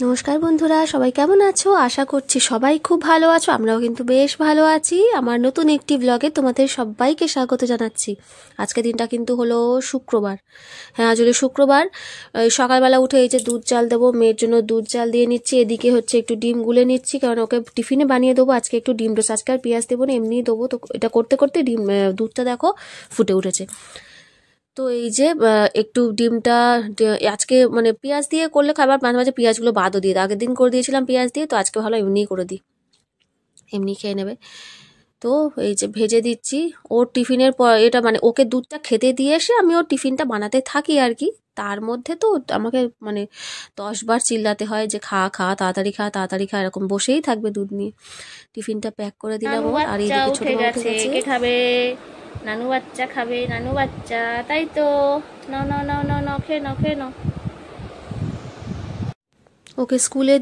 নমস্কার বন্ধুরা, সবাই কেমন আছো? আশা করছি সবাই খুব ভালো আছো। আমরাও কিন্তু বেশ ভালো আছি। আমার নতুন একটি ব্লগে তোমাদের সবাইকে স্বাগত জানাচ্ছি। আজকে দিনটা কিন্তু হলো শুক্রবার। হ্যাঁ, আজ হলো শুক্রবার। সকালবেলা উঠে এই যে দুধ চাল দেবো, মেয়ের জন্য দুধ চাল দিয়ে নিচ্ছি। এদিকে হচ্ছে একটু ডিম গুলে নিচ্ছি, কারণ ওকে টিফিনে বানিয়ে দেবো। আজকে একটু ডিম টোস্ট, আজকে আর পেঁয়াজ দেবো না, এমনিই দেবো। তো এটা করতে করতে দুধটা দেখো ফুটে উঠেছে। তো এই যে একটু ডিমটা আজকে মানে পেঁয়াজ দিয়ে করলে খাবার, মাঝে মাঝে পেঁয়াজগুলো বাদও দিয়ে দিই। আগের দিন করে দিয়েছিলাম পেঁয়াজ দিয়ে, তো আজকে ভালো এমনিই করে দিই, এমনি খেয়ে নেবে। তো এই যে ভেজে দিচ্ছি ওর টিফিনের পর। এটা মানে ওকে দুধটা খেতে দিয়ে এসে আমি ওর টিফিনটা বানাতে থাকি আর কি। তার মধ্যে তো আমাকে মানে 10 বার চিল্লাতে হয় যে খা খা, তাড়াতাড়ি খা, তাড়াতাড়ি খা, এরকম বসেই থাকবে দুধ নিয়ে। টিফিনটা প্যাক করে দিলাম নানু ওর। আর বাচ্চা এইদিকে ছোট উঠে মা উঠে গেছে, গেছে। কে খাবে? নানু বাচ্চা খাবে, নানু বাচ্চা, তাই তো। নাও নাও নাও নাও নাও, খেয়ে নাও, খেয়ে নাও। ওকে স্কুলে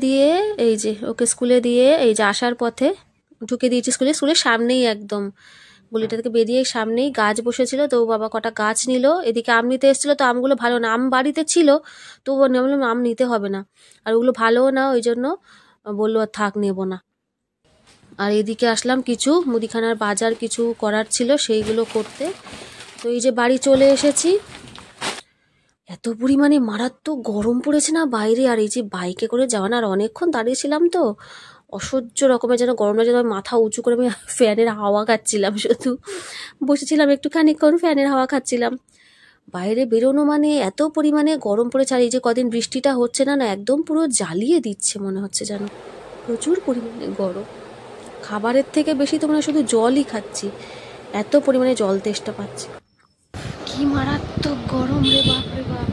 দিয়ে এই যে আসার পথে ঢুকে দিয়েছি স্কুলে। স্কুলের সামনেই একদম গলিটা থেকে বেরিয়ে সামনেই গাছ বসেছিল, তো ও বাবা কটা গাছ নিল। এদিকে আম নিতে এসেছিলো, তো আমগুলো ভালো না, আম বাড়িতে ছিল, তো ও আমি বললাম আম নিতে হবে না, আর ওগুলো ভালোও না, ওই জন্য বললো আর থাক, নেবো না। আর এদিকে আসলাম কিছু মুদিখানার বাজার কিছু করার ছিল, সেইগুলো করতে। তো এই যে বাড়ি চলে এসেছি। এত পরিমাণে মারাত্মক গরম পড়েছে না বাইরে। আর এই যে বাইকে করে যাওয়া না, আর অনেকক্ষণ দাঁড়িয়েছিলাম তো, অসহ্য রকমের যেন গরম লাগে, যেন মাথা উঁচু করে আমি ফ্যানের হাওয়া খাচ্ছিলাম, শুধু বসেছিলাম একটুখানিক্ষণ ফ্যানের হাওয়া খাচ্ছিলাম। বাইরে বেরোনো মানে এত পরিমাণে গরম পড়েছে। আর এই যে কদিন বৃষ্টিটা হচ্ছে না, না একদম পুরো জ্বালিয়ে দিচ্ছে মনে হচ্ছে যেন, প্রচুর পরিমাণে গরম। খাবারের থেকে বেশি তো মনে হয় শুধু জলই খাচ্ছি, এত পরিমাণে জল তেষ্টা পাচ্ছি। কি মারাত্মক গরম রে, বাপ রে বাপ।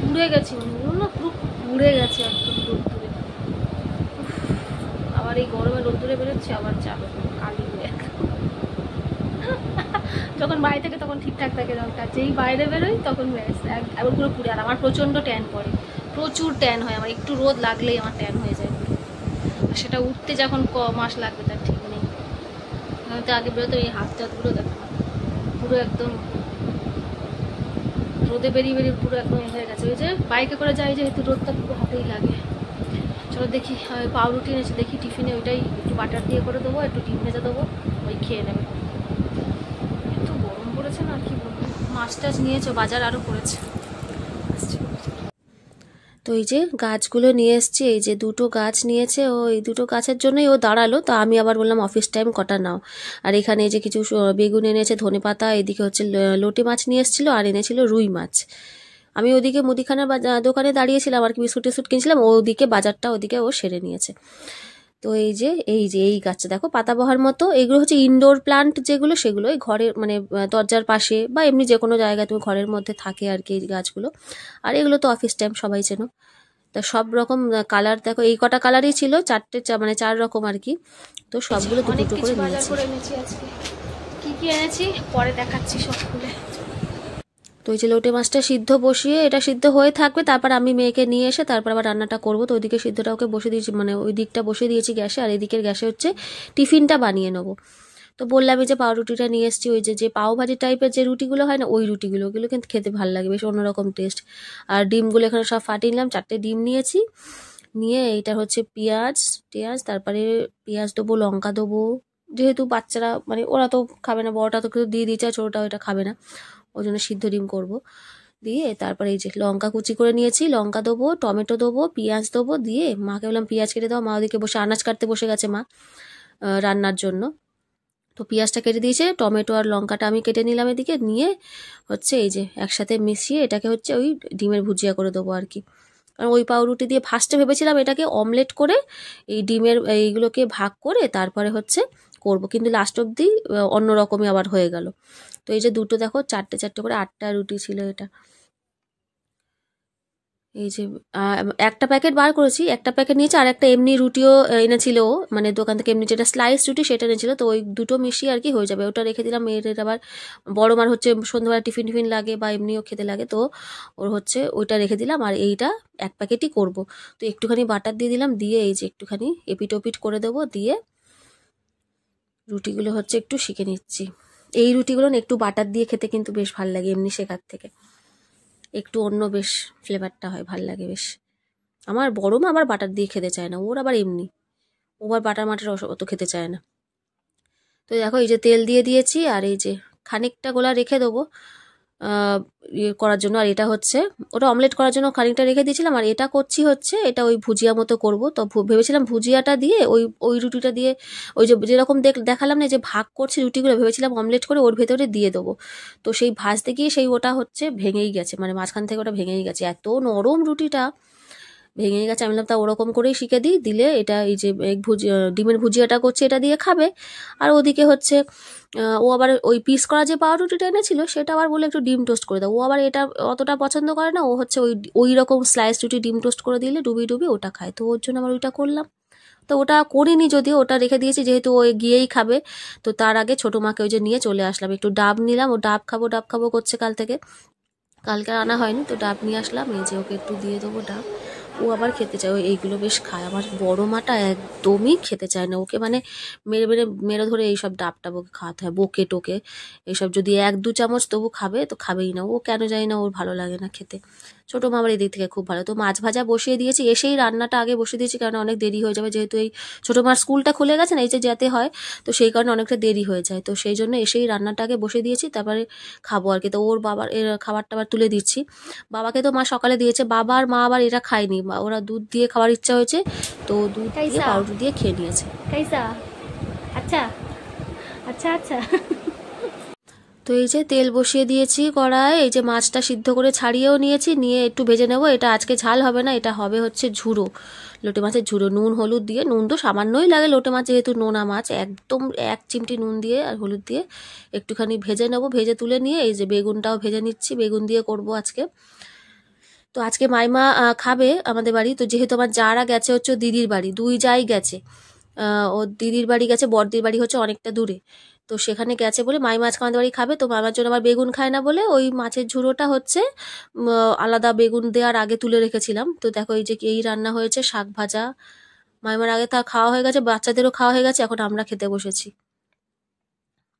পুড়ে গেছে মনে হলো না, পুরো পুড়ে গেছে একদম রোদ্দুরে। আবার এই গরমে রোদ্দুরে বেরোচ্ছে, আবার যাবে কালি হয়ে। যখন বাড়ি থেকে তখন ঠিকঠাক থাকে রংটা, যেই বাইরে বেরোই তখন একবার পুরো পুড়ে। আর আমার প্রচণ্ড ট্যান পড়ে, প্রচুর ট্যান হয় আমার, একটু রোদ লাগলেই আমার ট্যান হয়ে যায় পুরো। আর সেটা উঠতে যখন মাস লাগবে তার ঠিক নেই। আমি তো আগে বেরোতো, এই হাত টাতগুলো দেখো পুরো একদম রোদে বেরিয়ে বেরিয়ে পুরো একদম হয়ে গেছে। ওই যে বাইকে করে যাই যেহেতু, রোদটা পুরো হাতেই লাগে। চলো দেখি, পাউরুটি এনেছি, দেখি টিফিনে ওইটাই একটু বাটার দিয়ে করে দেবো, একটু ডিম ভেজে দেবো, ওই খেয়ে নেবে। এত গরম পড়েছে না, কি বলবো। মাছ টাছ নিয়েছো, বাজার আরও করেছে। তো এই যে গাছগুলো নিয়ে এসছি, এই যে দুটো গাছ নিয়েছে ও, এই দুটো গাছের জন্যই ও দাঁড়ালো। তো আমি আবার বললাম অফিস টাইম কটা নাও। আর এখানে এই যে কিছু বেগুন এনেছে, ধনেপাতা, এদিকে হচ্ছে লোটে মাছ নিয়ে এসেছিলো, আর এনেছিল রুই মাছ। আমি ওদিকে মুদিখানার দোকানে দাঁড়িয়েছিলাম আর কি, বিস্কুট টিস্কুট কিনছিলাম, ওদিকে বাজারটা ওদিকে ও সেরে নিয়েছে। তো এই গাছটা দেখো পাতাবাহার মতো, এগুলো হচ্ছে ইনডোর প্লান্ট যেগুলো, সেগুলো এই ঘরের মানে দরজার পাশে বা এমনি যে কোনো জায়গায় তুমি ঘরের মধ্যে থাকে আর কি এই গাছগুলো। আর এগুলো তো অফিস টাইম সবাই চেনো। তা সব রকম কালার দেখো, এই কটা কালারই ছিল, মানে 4 রকম আর কি। তো সবগুলো দুটো দুটো করে বাজার নিয়েছি। করে এনেছি আজকে। কি কি এনেছি পরে দেখাচ্ছি সব খুলে। তো ওই যে লোটে মাছটা সিদ্ধ বসিয়ে, এটা সিদ্ধ হয়ে থাকবে, তারপর আমি মেয়েকে নিয়ে এসে তারপর আবার রান্নাটা করবো। তো ওইদিকে সিদ্ধটা ওকে বসে দিয়েছি, মানে ওই দিকটা বসে দিয়েছি গ্যাসে, আর এদিকের গ্যাসে হচ্ছে টিফিনটা বানিয়ে নেবো। তো বললাম এই যে পাউরুটিটা নিয়ে এসেছি, ওই যে পাও ভাজি টাইপের যে রুটিগুলো হয় না, ওই রুটিগুলো, ওগুলো কিন্তু খেতে ভালো লাগে, বেশ অন্যরকম টেস্ট। আর ডিমগুলো এখানে সব ফাটিয়ে নিলাম, 4টে ডিম নিয়েছি। নিয়ে এইটা হচ্ছে পেঁয়াজ টেয়াজ, তারপরে পেঁয়াজ দেবো, লঙ্কা দেবো, যেহেতু বাচ্চারা মানে ওরা তো খাবে না, বড়টা তো কেউ দিয়ে দিচ্ছে, আর ছোটোটা ওটা খাবে না, ওই জন্য সিদ্ধ ডিম করবো। দিয়ে তারপরে এই যে লঙ্কা কুচি করে নিয়েছি, লঙ্কা দেবো, টমেটো দেবো, পেঁয়াজ দেবো, দিয়ে মাকে বললাম পেঁয়াজ কেটে দাও। মা ওদিকে বসে আনাজ কাটতে বসে গেছে মা, রান্নার জন্য। তো পেঁয়াজটা কেটে দিয়েছে, টমেটো আর লঙ্কাটা আমি কেটে নিলাম এদিকে, নিয়ে হচ্ছে এই যে একসাথে মিশিয়ে এটাকে হচ্ছে ওই ডিমের ভুজিয়া করে দেবো আর কি। কারণ ওই পাউরুটি দিয়ে ফার্স্টে ভেবেছিলাম এটাকে অমলেট করে এই ডিমের এইগুলোকে ভাগ করে তারপরে হচ্ছে করব, কিন্তু লাস্ট অব্দি অন্য রকমই আবার হয়ে গেল। তো এই যে দুটো দেখো, 4টে 4টে করে 8টা রুটি ছিল এটা। এই যে একটা প্যাকেট বার করেছি, একটা প্যাকেট নিয়েছে, আর একটা এমনি রুটিও এনেছিল ও, মানে দোকান থেকে এমনি যেটা স্লাইস রুটি সেটা এনেছিল। তো ওই দুটো মিশিয়ে আর কি হয়ে যাবে, ওটা রেখে দিলাম। মেয়ের আবার বড় মার হচ্ছে সন্ধ্যাবেলা টিফিন টিফিন লাগে বা এমনিও খেতে লাগে, তো ওর হচ্ছে ওইটা রেখে দিলাম। আর এইটা এক প্যাকেটই করব। তো একটুখানি বাটার দিয়ে দিলাম, দিয়ে এই যে একটুখানি এপিট ওপিট করে দেবো, দিয়ে রুটিগুলো হচ্ছে একটু শিখে নিচ্ছি। এই রুটিগুলো না একটু বাটার দিয়ে খেতে কিন্তু বেশ ভালো লাগে, এমনি শেখার থেকে একটু অন্য বেশ ফ্লেভারটা হয়, ভাল লাগে বেশ। আমার বড় মা আবার বাটার দিয়ে খেতে চায় না, ওর আবার এমনি, ও আবার বাটার মাটার অত খেতে চায় না। তো দেখো এই যে তেল দিয়ে দিয়েছি, আর এই যে খানিকটা গোলা রেখে দেবো ইয়ে করার জন্য। আর এটা হচ্ছে ওটা অমলেট করার জন্য খানিকটা রেখে দিয়েছিলাম, আর এটা করছি হচ্ছে এটা ওই ভুজিয়া মতো করব। তো ভেবেছিলাম ভুজিয়াটা দিয়ে ওই রুটিটা দিয়ে ওই যে যেরকম দেখালাম না যে ভাগ করছি রুটিগুলো, ভেবেছিলাম অমলেট করে ওর ভেতরে দিয়ে দেবো। তো সেই ভাজতে গিয়ে সেই ওটা হচ্ছে ভেঙেই গেছে, মানে মাঝখান থেকে ওটা ভেঙেই গেছে, এত নরম রুটিটা ভেঙে গেছে। আমি বললাম তা ওরকম করেই শিখে দিই, দিলে এটা এই যে ডিমের ভুজিয়াটা করছে এটা দিয়ে খাবে। আর ওদিকে হচ্ছে ও আবার ওই পিস করা যে পাউরুটিটা এনেছিল সেটা আবার বলে একটু ডিম টোস্ট করে দাও, ও আবার এটা অতটা পছন্দ করে না, ও হচ্ছে ওই রকম স্লাইস রুটি ডিম টোস্ট করে দিলে ডুবি ওটা খায়, তো ওর জন্য আবার ওইটা করলাম। তো ওটা করিনি, যদিও ওটা রেখে দিয়েছি যেহেতু ও গিয়েই খাবে। তো তার আগে ছোটো মাকে ওই যে নিয়ে চলে আসলাম, একটু ডাব নিলাম, ও ডাব খাবো করছে কাল থেকে, কালকে আনা হয়নি, তো ডাব নিয়ে আসলাম, এই যে ওকে একটু দিয়ে দেবো ডাব। ও আবার খেতে চায়, ও এইগুলো বেশ খায়। আমার বড় মাটা একদমই খেতে চায় না, ওকে মানে মেরে ধরে এইসব ডাব টাব ওকে খাওয়াতে হয়, বকে টোকে এইসব। যদি 1-2 চামচ তবু খাবে, তো খাবেই না ও, কেন জানি না ওর ভালো লাগে না খেতে। ছোটো মা আমার এদিক থেকে খুব ভালো। তো মাছ ভাজা বসিয়ে দিয়েছি, এসেই রান্নাটা আগে বসিয়ে দিয়েছি, কারণ অনেক দেরি হয়ে যাবে, যেহেতু এই ছোটো মার স্কুলটা খুলে গেছে না, এই যে যেতে হয়, তো সেই কারণে অনেকটা দেরি হয়ে যায়। তো সেই জন্য এসেই রান্নাটা আগে বসিয়ে দিয়েছি, তারপরে খাবো আর কি। তো ওর বাবার খাবারটা আবার তুলে দিচ্ছি। বাবাকে তো মা সকালে দিয়েছে, বাবা আর মা আবার এরা খায়নি, ওরা দুধ দিয়ে খাওয়ার ইচ্ছা হয়েছে, তো দুধ দিয়ে পাউরুটি দিয়ে খেয়ে নিয়েছে। আচ্ছা আচ্ছা আচ্ছা। তো এই যে তেল বসিয়ে দিয়েছি কড়ায়, এই যে মাছটা সিদ্ধ করে ছাড়িয়েও নিয়েছি, নিয়ে একটু ভেজে নেবো। এটা আজকে ঝাল হবে না, এটা হবে হচ্ছে ঝুড়ো, লোটে মাছের ঝুড়ো, নুন হলুদ দিয়ে। নুন তো সামান্যই লাগে লোটে মাছ, যেহেতু নোনা মাছ, একদম 1 চিমটি নুন দিয়ে আর হলুদ দিয়ে একটুখানি ভেজে নেবো। ভেজে তুলে নিয়ে এই যে বেগুনটাও ভেজে নিচ্ছি, বেগুন দিয়ে করব আজকে। তো আজকে মাইমা খাবে আমাদের বাড়ি, তো যেহেতু আমার যারা গেছে হচ্ছে দিদির বাড়ি, 2 যাই গেছে, ও দিদির বাড়ি গেছে, বড়দির বাড়ি হচ্ছে অনেকটা দূরে, তো সেখানে গেছে বলে মাইমা আজকে আমাদের বাড়ি খাবে। তো মামার জন্য আবার বেগুন খায় না বলে ওই মাছের ঝুড়োটা হচ্ছে আলাদা বেগুন দেওয়ার আগে তুলে রেখেছিলাম। তো দেখো এই যে এই রান্না হয়েছে, শাক ভাজা, মাইমার আগে তা খাওয়া হয়ে গেছে, বাচ্চাদেরও খাওয়া হয়ে গেছে, এখন আমরা খেতে বসেছি,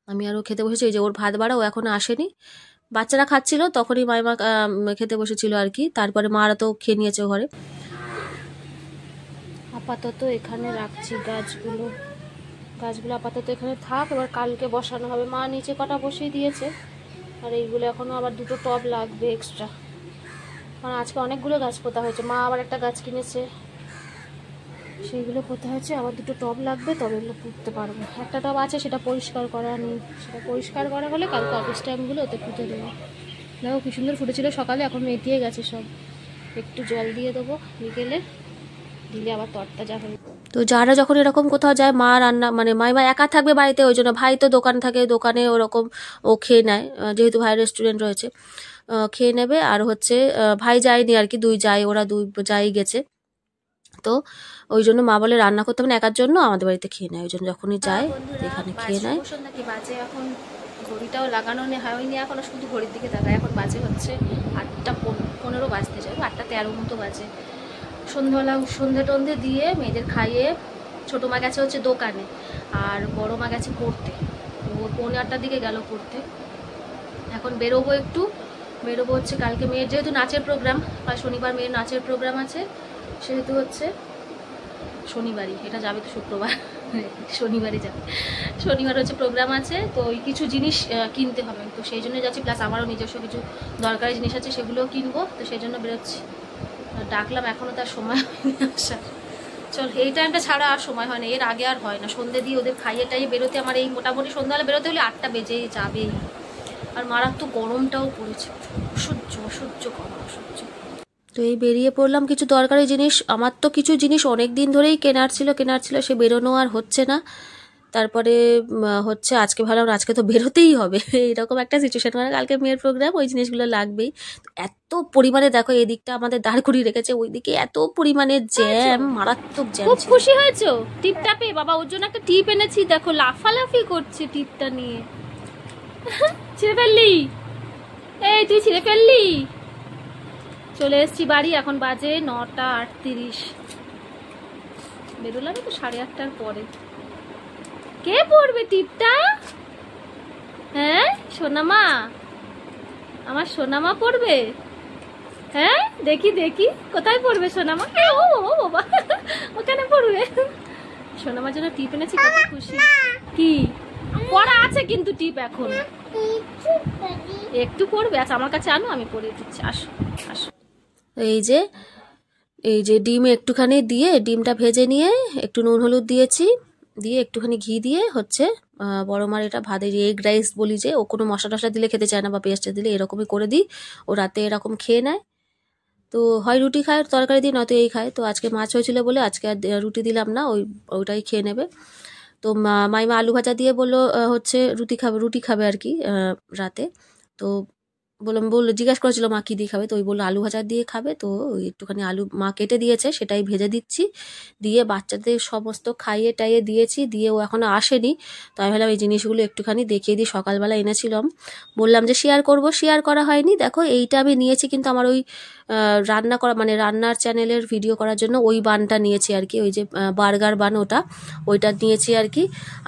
আমি আরও খেতে বসেছি। এই যে ওর ভাত বাড়া, ও এখনো আসেনি, বাচ্চারা খাচ্ছিল তখনই মাইমা খেতে বসেছিল আর কি, তারপরে মারা তো খেয়ে নিয়েছে ঘরে। আপাতত এখানে রাখছি গাছগুলো আপাতত এখানে থাক, এবার কালকে বসানো হবে। মা নিচে কটা বসিয়ে দিয়েছে, আর এইগুলো এখনও আবার 2টো টব লাগবে এক্সট্রা, কারণ আজকে অনেকগুলো গাছ পোতা হয়েছে। মা আবার একটা গাছ কিনেছে, সেইগুলো পোতা হয়েছে, আবার 2টো টব লাগবে, তবে এগুলো পুঁততে পারবো। একটা টব আছে সেটা পরিষ্কার করা নেই, সেটা পরিষ্কার করা হলে কালকে অফিস টাইমগুলো ওতে পুঁতে দেবো। দেখো কি সুন্দর ফুটেছিল সকালে, এখন মেটিয়ে গেছে সব, একটু জল দিয়ে দেবো বিকেলে, দিলে আবার তরতাজা হয়ে। তো যারা যখন এরকম কোথাও যায়, মা রান্না মানে মাইমা একা থাকবে বাড়িতে, ওই জন্য, ভাই তো দোকান থাকে, দোকানে ওরকম ও খেয়ে নেয়, যেহেতু ভাই রেস্টুরেন্ট রয়েছে, খেয়ে নেবে। আর হচ্ছে ভাই যায়নি আর কি, 2 যাই, ওরা 2 যাই গেছে, তো ওই জন্য মা বলে রান্না করতে হবে না একার জন্য, আমাদের বাড়িতে খেয়ে নেয়, ওই জন্য যখনই যায় এখানে খেয়ে নেয়। নাকি বাজে এখন, ঘড়িটাও লাগানো হয়নি এখনো, শুধু ঘড়ির দিকে তাকায়, এখন বাজে হচ্ছে 8:15 বাজতে যাবে, 8:13 মতো বাজে। সন্ধ্যাবেলা সন্ধে টন্ধে দিয়ে মেয়েদের খাইয়ে ছোটো মা গেছে হচ্ছে দোকানে, আর বড় মা গেছে পড়তে, ও 8:15 দিকে গেল পড়তে। এখন বেরোবো হচ্ছে কালকে মেয়ের যেহেতু নাচের প্রোগ্রাম, আর শনিবার মেয়ের নাচের প্রোগ্রাম আছে, সেহেতু হচ্ছে শনিবারই, এটা যাবে তো শুক্রবার, শনিবারই যাবে, শনিবার হচ্ছে প্রোগ্রাম আছে, তো ওই কিছু জিনিস কিনতে হবে, তো সেই জন্য যাচ্ছি, প্লাস আমারও নিজস্ব কিছু দরকারি জিনিস আছে সেগুলোও কিনবো, তো সেই জন্য বেরোচ্ছি। ডাকলাম, এখনও তার সময় হয়নি আসার, চল এই টাইমটা ছাড়া আর সময় হয় না, এর আগে আর হয় না, সন্ধ্যে দিয়ে ওদের খাইয়ে টাইয়ে বেরোতে আমার এই মোটামুটি সন্ধ্যাবেলা বেরোতে হলে 8টা বেজেই যাবেই। আর মারাত্মক গরমটাও পড়েছে, অসহ্য গরম, অসহ্য। তো এই বেরিয়ে পড়লাম কিছু দরকারি জিনিস, আমার তো কিছু জিনিস অনেক দিন ধরেই কেনার ছিল, সে বেরোনো আর হচ্ছে না, তারপরে হচ্ছে আজকে ভাবলাম আজকে তো বেরোতেই হবে, এইরকম একটা সিচুয়েশন, মানে কালকে মেয়ের প্রোগ্রাম, ওই জিনিসগুলো লাগবেই। এত পরিমাণে দেখো এদিকটা আমাদের দাঁড় করিয়ে রেখেছে, ওইদিকে এত পরিমাণে জ্যাম, মারাত্মক জ্যাম। খুব খুশি হয়েছো টিপটা পেয়ে? বাবা ওর জন্য একটা টিপ এনেছি, দেখো লাফালাফি করছে টিপটা নিয়ে। ছিঁড়ে ফেললি? এই তুই ছিঁড়ে ফেললি? চলে এসছি বাড়ি, এখন বাজে 9:38, বেরোলাম তো 8:30টার পরে। কে পড়বে টিপটা? হ্যাঁ সোনামা, আমার সোনামা পড়বে। হ্যাঁ দেখি দেখি কোথায় পড়বে সোনামা? ও ও বাবা, ওখানে পড়বে। সোনামার জন্য টিপ এনেছি, কত খুশি। কি পড়া আছে কিন্তু টিপ এখন একটু পড়বে। আচ্ছা আমার কাছে আনো, আমি পড়িয়ে দিচ্ছি। আসো আসো। এই যে ডিম একটুখানি দিয়ে ডিমটা ভেজে নিয়ে একটু নুন হলুদ দিয়েছি, দিয়ে একটুখানি ঘি দিয়ে হচ্ছে বড় মার এটা ভাত, এই যে এগ রাইস বলি, যে ও কোনো মশলা টশলা দিলে খেতে চায় না বা পেঁয়াজটা দিলে, এরকমই করে দিই। ও রাতে এরকম খেয়ে নেয়। তো হয় রুটি খায় তরকারি দিই, নয়তো এই খায়। তো আজকে মাছ হয়েছিল বলে আজকে আর রুটি দিলাম না, ওইটাই খেয়ে নেবে। তো মাইমা আলু ভাজা দিয়ে বললো হচ্ছে রুটি খাবে আর কি রাতে। তো বললো জিজ্ঞাসা করেছিল মা কী দিয়ে খাবে, তো ওই বললো আলু ভাজা দিয়ে খাবে। তো ওই একটুখানি আলু মা কেটে দিয়েছে, সেটাই ভেজে দিচ্ছি, দিয়ে বাচ্চাদের সমস্ত খাইয়ে টাইয়ে দিয়েছি। দিয়ে ও এখনও আসেনি, তো আমি ভাবলাম এই জিনিসগুলো একটুখানি দেখিয়ে দিই। সকালবেলা এনেছিলাম, বললাম যে শেয়ার করব, শেয়ার করা হয়নি। দেখো এইটা আমি নিয়েছি, কিন্তু আমার ওই রান্না করা মানে রান্নার চ্যানেলের ভিডিও করার জন্য ওই বানটা নিয়েছি আর কি, ওই যে বার্গার বান ওইটা নিয়েছি আর কি।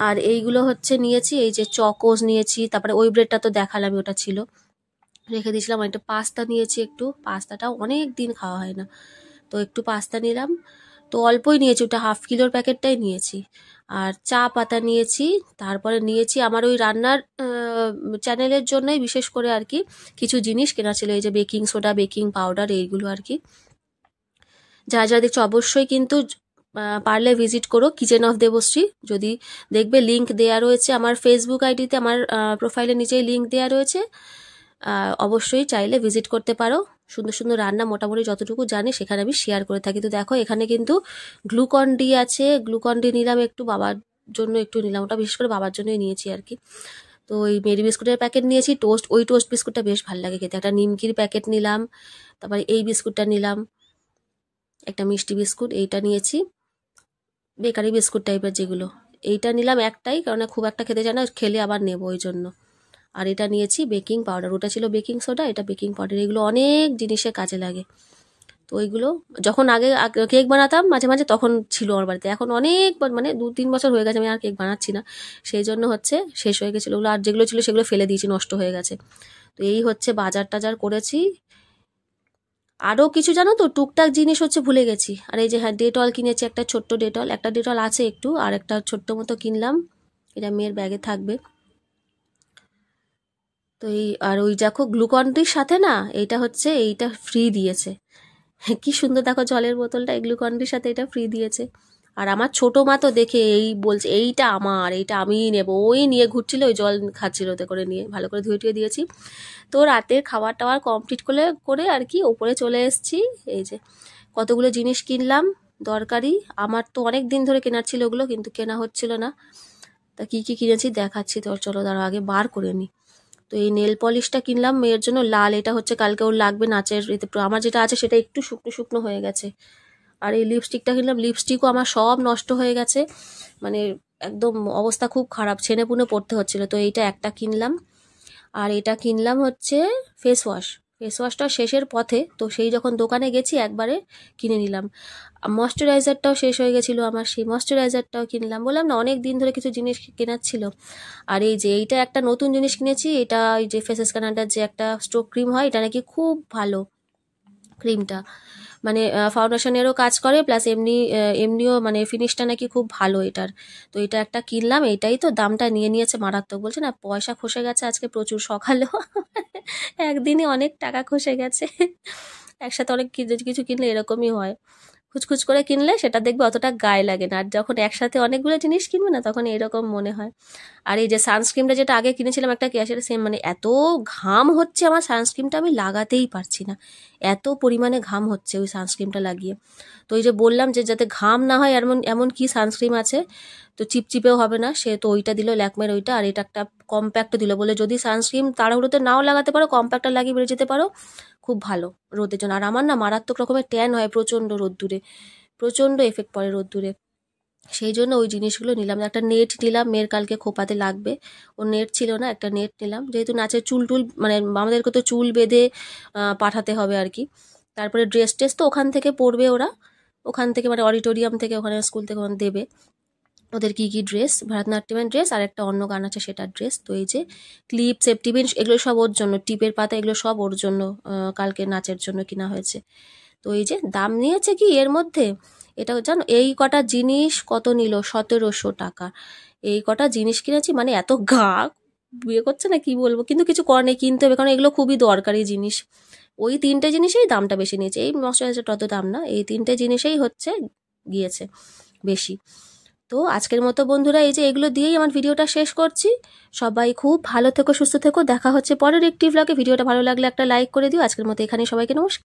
আর এইগুলো হচ্ছে নিয়েছি, এই যে চকোস নিয়েছি, তারপরে ওই ব্রেডটা তো দেখালাম, ওটা ছিল রেখে দিয়েছিলাম। একটু পাস্তা নিয়েছি, একটু পাস্তাটাও অনেক দিন খাওয়া হয় না, তো একটু পাস্তা নিলাম। তো অল্পই নিয়েছি, ওটা 1/2 কিলোর প্যাকেটটাই নিয়েছি। আর চা পাতা নিয়েছি। তারপরে নিয়েছি আমার ওই রান্নার চ্যানেলের জন্যই বিশেষ করে আর কি কিছু জিনিস কেনা ছিল, এই যে বেকিং সোডা, বেকিং পাউডার, এইগুলো আর কি। যা যা দেখছো অবশ্যই কিন্তু পারলে ভিজিট করো কিচেন অফ দেবশ্রী। যদি দেখবে লিঙ্ক দেয়া রয়েছে আমার ফেসবুক আইডিতে, আমার প্রোফাইলের নিচেই লিঙ্ক দেয়া রয়েছে। অবশ্যই চাইলে ভিজিট করতে পারো। সুন্দর সুন্দর রান্না মোটামুটি যতটুকু জানি সেখানে আমি শেয়ার করে থাকি। তো দেখো এখানে কিন্তু গ্লুকন ডি আছে, গ্লুকন ডি নিলাম একটু, বাবার জন্য একটু নিলাম, ওটা বিশেষ করে বাবার জন্যই নিয়েছি আর কি। তো ওই মেরি বিস্কুটের প্যাকেট নিয়েছি, ওই টোস্ট বিস্কুটটা বেশ ভালো লাগে খেতে। একটা নিমকির প্যাকেট নিলাম, তারপরে এই বিস্কুটটা নিলাম, একটা মিষ্টি বিস্কুট এইটা নিয়েছি, বেকারি বিস্কুট টাইপের যেগুলো, এইটা নিলাম একটাই, কারণ খুব একটা খেতে চায় না, খেলে আবার নেবো ওই জন্য। আর এটা নিয়েছি বেকিং পাউডার, ওটা ছিল বেকিং সোডা, এটা বেকিং পাউডার। এগুলো অনেক জিনিসে কাজে লাগে। তো ওইগুলো যখন আগে কেক বানাতাম মাঝে মাঝে, তখন ছিল আমার বাড়িতে। এখন অনেক মানে 2-3 বছর হয়ে গেছে আমি আর কেক বানাচ্ছি না, সেই জন্য হচ্ছে শেষ হয়ে গেছিলো ওগুলো। আর যেগুলো ছিল সেগুলো ফেলে দিয়েছি, নষ্ট হয়ে গেছে। তো এই হচ্ছে বাজার টাজার করেছি। আরও কিছু জানো তো, টুকটাক জিনিস হচ্ছে ভুলে গেছি। আর এই যে হ্যাঁ, ডেটল কিনেছি, একটা ছোট্ট ডেটল, একটা ডেটল আছে একটু, আর একটা ছোট্ট মতো কিনলাম, এটা মেয়ের ব্যাগে থাকবে। তো এই আর ওই দেখো গ্লুকনডির সাথে না এইটা ফ্রি দিয়েছে। কি সুন্দর দেখো জলের বোতলটা, এই গ্লুকনডির সাথে এটা ফ্রি দিয়েছে। আর আমার ছোটো মা তো দেখে এই বলছে এইটা আমার, এইটা আমিই নেবো, ওই নিয়ে ঘুরছিল, ওই জল খাচ্ছিল, ওতে করে নিয়ে ভালো করে ধুয়ে টুয়ে দিয়েছি। তো রাতের খাবার টাবার কমপ্লিট করে আর কি ওপরে চলে এসেছি। এই যে কতগুলো জিনিস কিনলাম দরকারি, আমার তো অনেক দিন ধরে কেনার ছিল ওগুলো, কিন্তু কেনা হচ্ছিল না। তা কী কী কিনেছি দেখাচ্ছি, তো চলো দাঁড়াও আগে বার করে নিই। তো এই নেল পলিশটা কিনলাম মেয়ের জন্য, লাল, এটা হচ্ছে কালকে ওর লাগবে নাচের এতে। আমার যেটা আছে সেটা একটু শুকনো শুকনো হয়ে গেছে। আর এই লিপস্টিকটা কিনলাম, লিপস্টিকও আমার সব নষ্ট হয়ে গেছে, মানে একদম অবস্থা খুব খারাপ, ছেনে পুনে পড়তে হচ্ছিলো। তো এইটা একটা কিনলাম। আর এটা কিনলাম হচ্ছে ফেস ওয়াশ, ফেস ওয়াশটা শেষের পথে, তো সেই যখন দোকানে গেছি একবারে কিনে নিলাম। ময়শ্চারাইজারটাও শেষ হয়ে গেছিলো আমার, সেই ময়শ্চারাইজারটাও কিনলাম। বললাম না অনেক দিন ধরে কিছু জিনিস কেনার ছিল। আর এই যে এইটা একটা নতুন জিনিস কিনেছি, এটা ওই যে ফেসেস কানাডার যে একটা স্ট্রোক ক্রিম হয়, এটা নাকি খুব ভালো ক্রিমটা, মানে ফাউন্ডেশনেরও কাজ করে, প্লাস এমনিও মানে ফিনিশটা নাকি খুব ভালো এটার। তো এটা একটা কিনলাম, এটাই তো দামটা নিয়ে নিয়েছে মারাত্মক, বলছে না পয়সা খসে গেছে আজকে প্রচুর, সকালেও একদিনই অনেক টাকা খসে গেছে। একসাথে অনেক কিছু কিনলে এরকমই হয়, খুচখুচ করে কিনলে সেটা দেখবে অতটা গায়ে লাগে না, আর যখন একসাথে অনেকগুলো জিনিস কিনবে না তখন এরকম মনে হয়। আর এই যে সানস্ক্রিনটা যেটা আগে কিনেছিলাম একটা সেটা সেম, মানে এত ঘাম হচ্ছে আমার সানস্ক্রিনটা আমি লাগাতেই পারছি না, এত পরিমাণে ঘাম হচ্ছে ওই সানস্ক্রিনটা লাগিয়ে। তো এই যে বললাম যে যাতে ঘাম না হয় এমন এমন কি সানস্ক্রিন আছে, তো চিপচিপেও হবে না, সে তো ওইটা দিল ল্যাকমের ওইটা। আর এটা একটা কম্প্যাক্ট দিল, বলে যদি সানস্ক্রিন তাড়াহুড়োতে নাও লাগাতে পারো কম্প্যাক্টটা লাগিয়ে বেরিয়ে যেতে পারো, খুব ভালো রোদের জন্য। আর আমার না মারাত্মক রকমের ট্যান হয় প্রচণ্ড রোদ্দুরে, প্রচণ্ড এফেক্ট পড়ে রোদ্দুরে, সেই জন্য ওই জিনিসগুলো নিলাম। একটা নেট নিলাম, মেয়ের কালকে খোপাতে লাগবে, ওর নেট ছিল না, একটা নেট নিলাম, যেহেতু নাচের চুল মানে আমাদেরকে তো চুল বেঁধে পাঠাতে হবে আর কি। তারপরে ড্রেস টেস তো ওখান থেকে পরবে ওরা, ওখান থেকে মানে অডিটোরিয়াম থেকে, ওখানে স্কুল থেকে ওখানে দেবে। ওদের কি কি ড্রেস, ভরতনাট্যমের ড্রেস আর একটা অন্য গান আছে সেটার ড্রেস। তো এই যে ক্লিপ, সেফটি পিন এগুলো সব ওর জন্য, টিপের পাতা এগুলো সব ওর জন্য কালকে নাচের জন্য কিনা হয়েছে। তো এই যে দাম নিয়েছে কি এর মধ্যে, এটাও জানো এই কটা জিনিস কত নিল, 1700 টাকা। এই কটা জিনিস কিনেছি, মানে এত গা বিয়ে করছে না কি বলবো, কিন্তু কিছু করার নেই, কিনতে হবে, কারণ এগুলো খুবই দরকারি জিনিস। ওই 3টে জিনিসেই দামটা বেশি নিয়েছে, এই ময়শ্চারাইজারটা অত দাম না, এই 3টে জিনিসেই হচ্ছে গিয়েছে বেশি। তো আজকের মতো বন্ধুরা এই যে এগুলো দিয়েই আমার ভিডিওটা শেষ করছি। সবাই খুব ভালো থেকো, সুস্থ থেকো, দেখা হচ্ছে পরের একটি ভ্লগে। ভিডিওটা ভালো লাগলে একটা লাইক করে দিও। আজকের মতো এখানেই, সবাইকে নমস্কার।